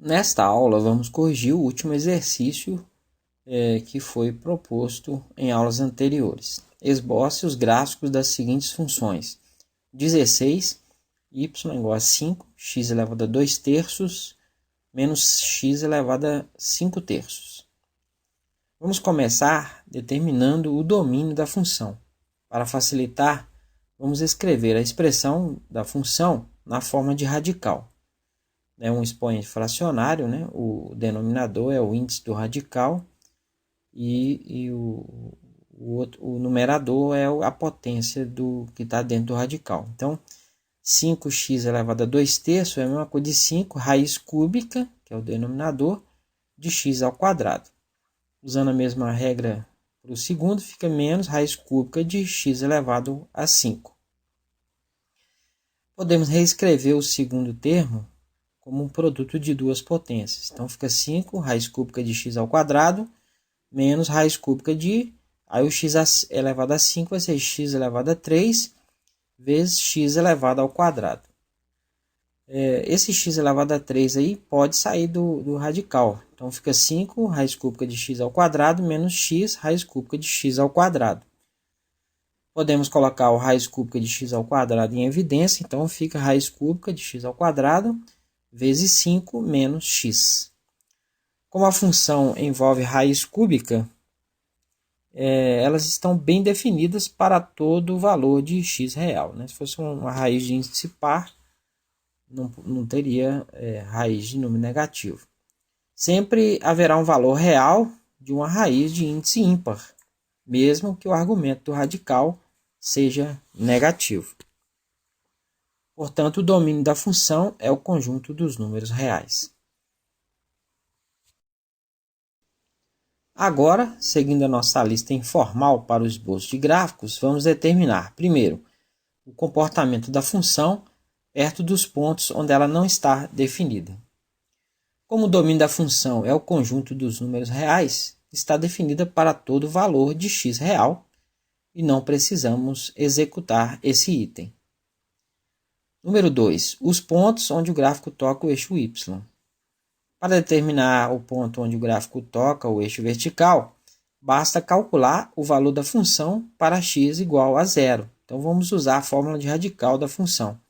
Nesta aula, vamos corrigir o último exercício que foi proposto em aulas anteriores. Esboce os gráficos das seguintes funções: 16, y igual a 5, x elevado a 2 terços, menos x elevado a 5 terços. Vamos começar determinando o domínio da função. Para facilitar, vamos escrever a expressão da função na forma de radical. É um expoente fracionário, né? O denominador é o índice do radical e o numerador é a potência do que está dentro do radical. Então, 5x elevado a 2 terços é a mesma coisa de 5 raiz cúbica, que é o denominador, de x ao quadrado. Usando a mesma regra para o segundo, fica menos raiz cúbica de x elevado a 5. Podemos reescrever o segundo termo como um produto de duas potências. Então, fica 5 raiz cúbica de x ao quadrado menos raiz cúbica de... Aí o x elevado a 5 vai ser x elevado a 3 vezes x elevado ao quadrado. Esse x elevado a 3 aí pode sair do radical. Então, fica 5 raiz cúbica de x ao quadrado menos x raiz cúbica de x ao quadrado. Podemos colocar o raiz cúbica de x ao quadrado em evidência. Então, fica raiz cúbica de x ao quadrado vezes 5 menos x. Como a função envolve raiz cúbica, elas estão bem definidas para todo o valor de x real, né? Se fosse uma raiz de índice par, não teria raiz de número negativo. Sempre haverá um valor real de uma raiz de índice ímpar, mesmo que o argumento do radical seja negativo. Portanto, o domínio da função é o conjunto dos números reais. Agora, seguindo a nossa lista informal para o esboço de gráficos, vamos determinar, primeiro, o comportamento da função perto dos pontos onde ela não está definida. Como o domínio da função é o conjunto dos números reais, está definida para todo valor de x real e não precisamos executar esse item. Número 2. Os pontos onde o gráfico toca o eixo y. Para determinar o ponto onde o gráfico toca o eixo vertical, basta calcular o valor da função para x igual a 0. Então, vamos usar a fórmula de radical da função.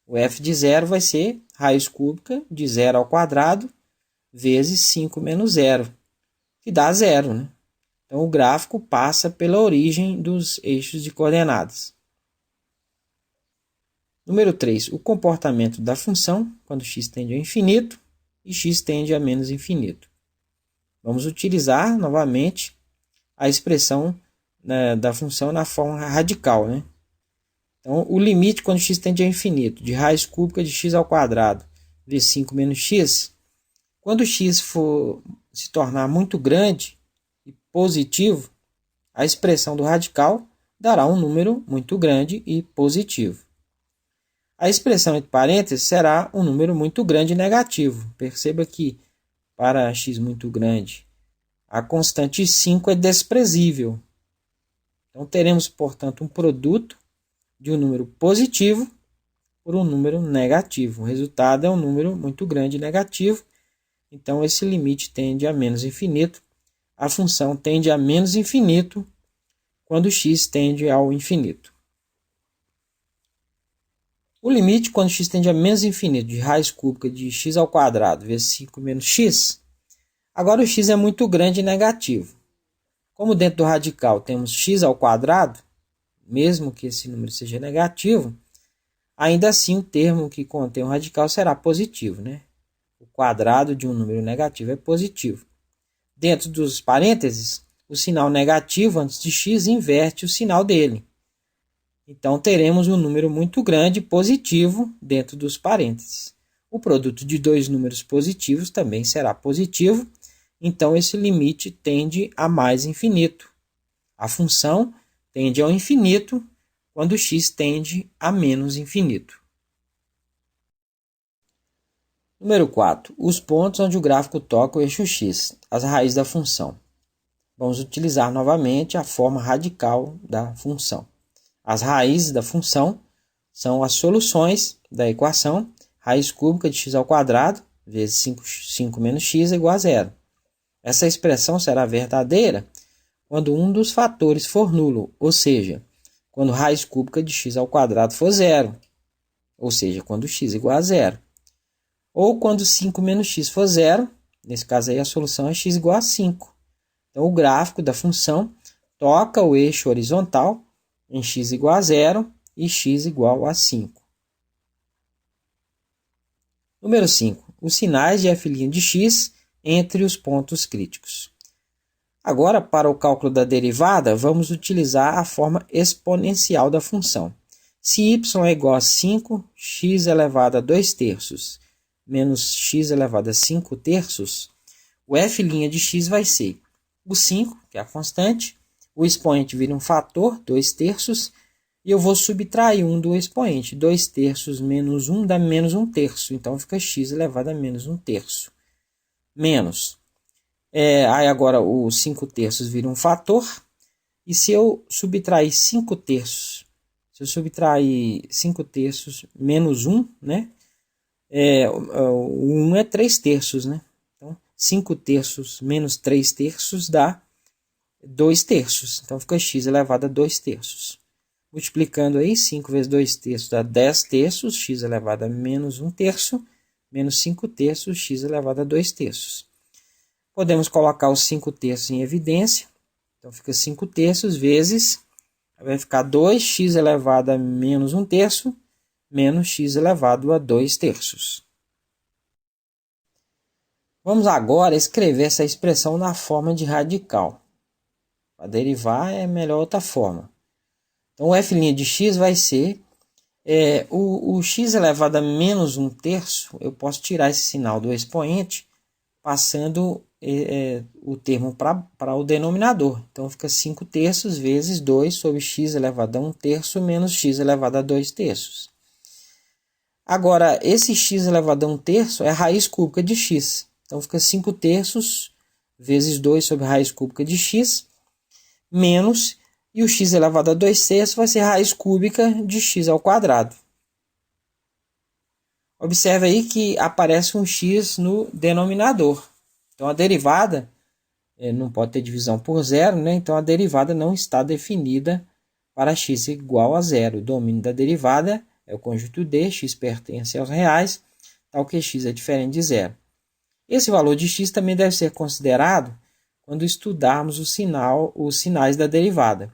O f de 0 vai ser raiz cúbica de 0 ao quadrado vezes 5 menos 0, que dá 0, né? Então, o gráfico passa pela origem dos eixos de coordenadas. Número 3. O comportamento da função quando x tende ao infinito e x tende a menos infinito. Vamos utilizar novamente a expressão da função na forma radical, né? Então, o limite quando x tende ao infinito de raiz cúbica de x ao quadrado vezes 5 menos x, quando x for se tornar muito grande e positivo, a expressão do radical dará um número muito grande e positivo. A expressão entre parênteses será um número muito grande e negativo. Perceba que, para x muito grande, a constante 5 é desprezível. Então, teremos, portanto, um produto de um número positivo por um número negativo. O resultado é um número muito grande e negativo. Então, esse limite tende a menos infinito. A função tende a menos infinito quando x tende ao infinito. O limite quando x tende a menos infinito de raiz cúbica de x ao quadrado vezes 5 menos x, agora o x é muito grande e negativo. Como dentro do radical temos x ao quadrado, mesmo que esse número seja negativo, ainda assim o termo que contém o radical será positivo, né? O quadrado de um número negativo é positivo. Dentro dos parênteses, o sinal negativo antes de x inverte o sinal dele. Então, teremos um número muito grande positivo dentro dos parênteses. O produto de dois números positivos também será positivo, então esse limite tende a mais infinito. A função tende ao infinito quando x tende a menos infinito. Número 4. Os pontos onde o gráfico toca o eixo x, as raízes da função. Vamos utilizar novamente a forma radical da função. As raízes da função são as soluções da equação raiz cúbica de x ao quadrado vezes 5 menos x é igual a zero. Essa expressão será verdadeira quando um dos fatores for nulo, ou seja, quando raiz cúbica de x ao quadrado for zero, ou seja, quando x é igual a zero. Ou quando 5 menos x for zero, nesse caso aí a solução é x igual a 5. Então o gráfico da função toca o eixo horizontal em x igual a zero e x igual a 5. Número 5. Os sinais de f' de x entre os pontos críticos. Agora, para o cálculo da derivada, vamos utilizar a forma exponencial da função. Se y é igual a 5, x elevado a 2 terços, menos x elevado a 5 terços, o f' de x vai ser o 5, que é a constante, o expoente vira um fator, 2 terços, e eu vou subtrair 1 do expoente. 2 terços menos 1 dá menos 1 terço, então fica x elevado a menos 1 terço. Menos. Aí agora o 5 terços vira um fator, e se eu subtrair 5 terços, se eu subtrair 5 terços menos 1, né? O 1 é 3 terços, né? Então, 5 terços menos 3 terços dá 2 terços. Então, fica x elevado a 2 terços. Multiplicando aí, 5 vezes 2 terços dá 10 terços, x elevado a menos 1 terço, menos 5 terços, x elevado a 2 terços. Podemos colocar os 5 terços em evidência. Então, fica 5 terços vezes, vai ficar 2x elevado a menos 1 terço, menos x elevado a 2 terços. Vamos agora escrever essa expressão na forma de radical. Para derivar é melhor outra forma. Então, o f' de x vai ser o x elevado a menos 1 terço. Eu posso tirar esse sinal do expoente, passando o termo para o denominador. Então, fica 5 terços vezes 2 sobre x elevado a 1 terço menos x elevado a 2 terços. Agora, esse x elevado a 1 terço é a raiz cúbica de x. Então, fica 5 terços vezes 2 sobre a raiz cúbica de x, menos, e o x elevado a 2 terços vai ser a raiz cúbica de x ao quadrado. Observe aí que aparece um x no denominador. Então, a derivada não pode ter divisão por zero, né? Então, a derivada não está definida para x igual a zero. O domínio da derivada é o conjunto D, x pertence aos reais, tal que x é diferente de zero. Esse valor de x também deve ser considerado quando estudarmos os sinais da derivada.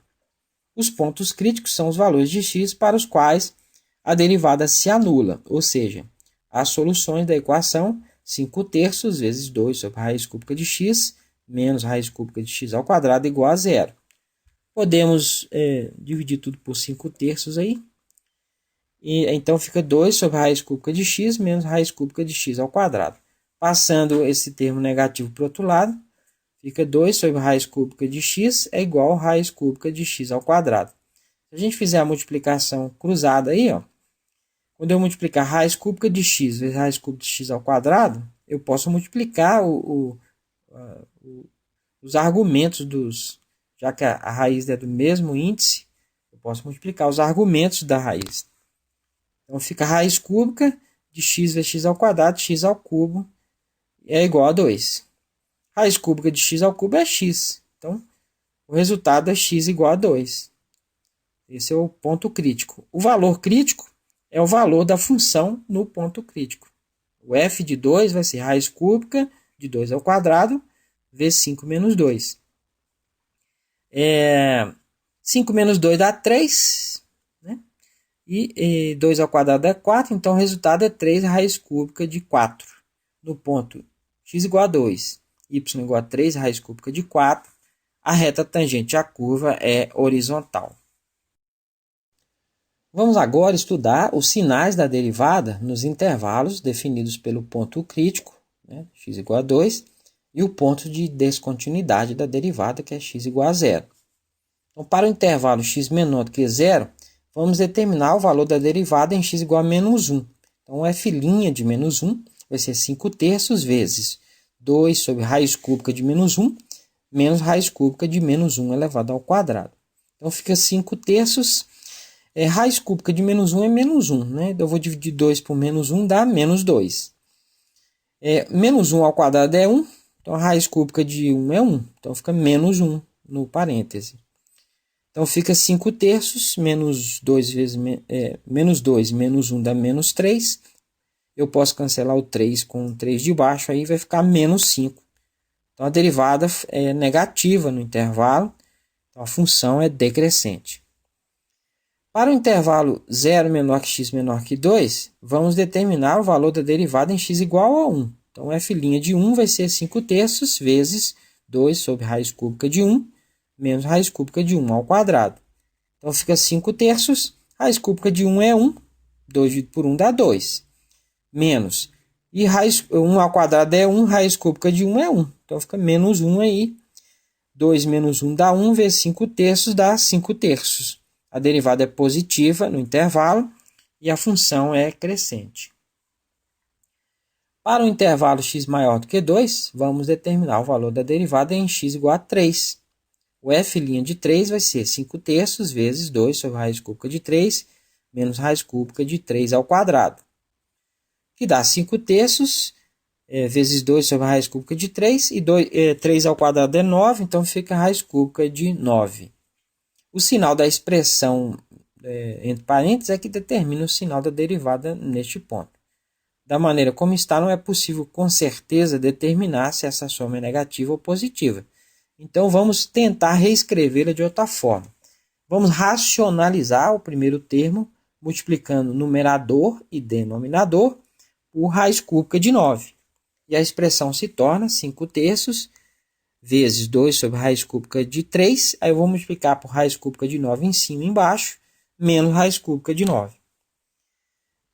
Os pontos críticos são os valores de x para os quais a derivada se anula, ou seja, as soluções da equação 5 terços vezes 2 sobre a raiz cúbica de x menos a raiz cúbica de x ao quadrado igual a zero. Podemos dividir tudo por 5 terços aí. E, então fica 2 sobre a raiz cúbica de x menos a raiz cúbica de x ao quadrado. Passando esse termo negativo para o outro lado, fica 2 sobre a raiz cúbica de x é igual a raiz cúbica de x ao quadrado. Se a gente fizer a multiplicação cruzada aí, ó, quando eu multiplicar raiz cúbica de x vezes raiz cúbica de x ao quadrado, eu posso multiplicar os argumentos já que a raiz é do mesmo índice, eu posso multiplicar os argumentos da raiz. Então fica a raiz cúbica de x vezes x ao quadrado, x ao cubo, é igual a 2. Raiz cúbica de x ao cubo é x. Então, o resultado é x igual a 2. Esse é o ponto crítico. O valor crítico é o valor da função no ponto crítico. O f de 2 vai ser raiz cúbica de 2 ao quadrado vezes 5 menos 2. 5 menos 2 dá 3, né? E 2 ao quadrado dá 4, então o resultado é 3 raiz cúbica de 4. No ponto x igual a 2, y igual a 3 raiz cúbica de 4, a reta tangente à curva é horizontal. Vamos agora estudar os sinais da derivada nos intervalos definidos pelo ponto crítico, né, x igual a 2, e o ponto de descontinuidade da derivada, que é x igual a 0. Então, para o intervalo x menor do que 0, vamos determinar o valor da derivada em x igual a menos 1. Então, o f' de menos 1 vai ser 5 terços vezes 2 sobre raiz cúbica de menos 1, menos raiz cúbica de menos 1 elevado ao quadrado. Então, fica 5 terços. Raiz cúbica de menos 1 é menos 1, né? Eu vou dividir 2 por menos 1, dá menos 2. Menos 1 ao quadrado é 1, então a raiz cúbica de 1 é 1, então fica menos 1 no parêntese. Então fica 5 terços, menos 2 vezes menos 2, menos 1 dá menos 3. Eu posso cancelar o 3 com o 3 de baixo, aí vai ficar menos 5. Então a derivada é negativa no intervalo, então a função é decrescente. Para o intervalo 0 menor que x menor que 2, vamos determinar o valor da derivada em x igual a 1. Então, f' de 1 vai ser 5 terços vezes 2 sobre raiz cúbica de 1, menos raiz cúbica de 1 ao quadrado. Então, fica 5 terços, raiz cúbica de 1 é 1, 2 dividido por 1 dá 2, menos, e 1 ao quadrado é 1, raiz cúbica de 1 é 1. Então, fica menos 1 aí, 2 menos 1 dá 1, vezes 5 terços dá 5 terços. A derivada é positiva no intervalo e a função é crescente. Para o intervalo x maior do que 2, vamos determinar o valor da derivada em x igual a 3. O f' de 3 vai ser 5 terços vezes 2 sobre raiz cúbica de 3, menos raiz cúbica de 3 ao quadrado, que dá 5 terços vezes 2 sobre a raiz cúbica de 3, e 3 ao quadrado é 9, então fica a raiz cúbica de 9. O sinal da expressão entre parênteses é que determina o sinal da derivada neste ponto. Da maneira como está, não é possível com certeza determinar se essa soma é negativa ou positiva. Então, vamos tentar reescrevê-la de outra forma. Vamos racionalizar o primeiro termo, multiplicando numerador e denominador por raiz cúbica de 9. E a expressão se torna 5 terços vezes 2 sobre raiz cúbica de 3. Aí eu vou multiplicar por raiz cúbica de 9 em cima e embaixo, menos raiz cúbica de 9.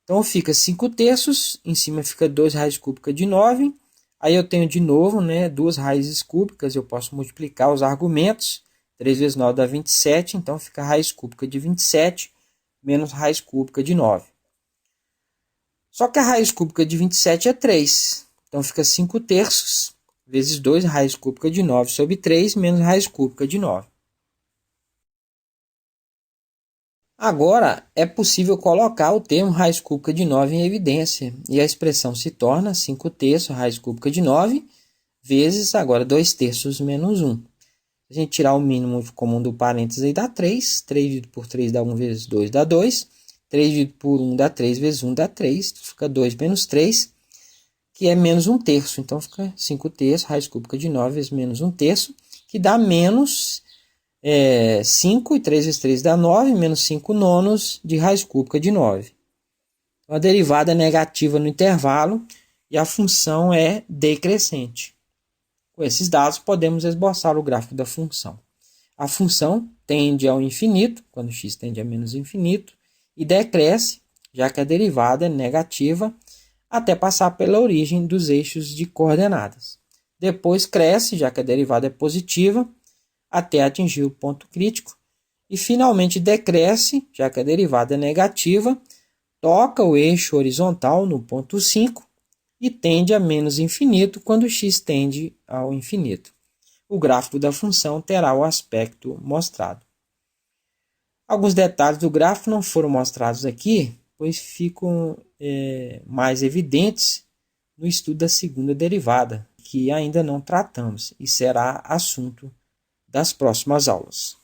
Então, fica 5 terços, em cima fica 2 raiz cúbica de 9. Aí eu tenho de novo, duas raízes cúbicas, eu posso multiplicar os argumentos. 3 vezes 9 dá 27, então fica raiz cúbica de 27 menos raiz cúbica de 9. Só que a raiz cúbica de 27 é 3, então fica 5 terços vezes 2 raiz cúbica de 9 sobre 3 menos raiz cúbica de 9. Agora, é possível colocar o termo raiz cúbica de 9 em evidência, e a expressão se torna 5 terços raiz cúbica de 9 vezes agora 2 terços menos 1. Se a gente tirar o mínimo comum do parênteses, aí dá 3. 3 dividido por 3 dá 1 vezes 2 dá 2. 3 dividido por 1 dá 3 vezes 1 dá 3. Fica 2 menos 3, que é menos 1 terço. Então, fica 5 terços, raiz cúbica de 9 vezes menos 1 terço, que dá menos 5, e 3 vezes 3 dá 9, menos 5 nonos de raiz cúbica de 9. Então, a derivada é negativa no intervalo e a função é decrescente. Com esses dados, podemos esboçar o gráfico da função. A função tende ao infinito, quando x tende a menos infinito, e decresce, já que a derivada é negativa, até passar pela origem dos eixos de coordenadas. Depois cresce, já que a derivada é positiva, até atingir o ponto crítico. E finalmente decresce, já que a derivada é negativa, toca o eixo horizontal no ponto 5 e tende a menos infinito quando x tende ao infinito. O gráfico da função terá o aspecto mostrado. Alguns detalhes do gráfico não foram mostrados aqui, pois ficam mais evidentes no estudo da segunda derivada, que ainda não tratamos e será assunto das próximas aulas.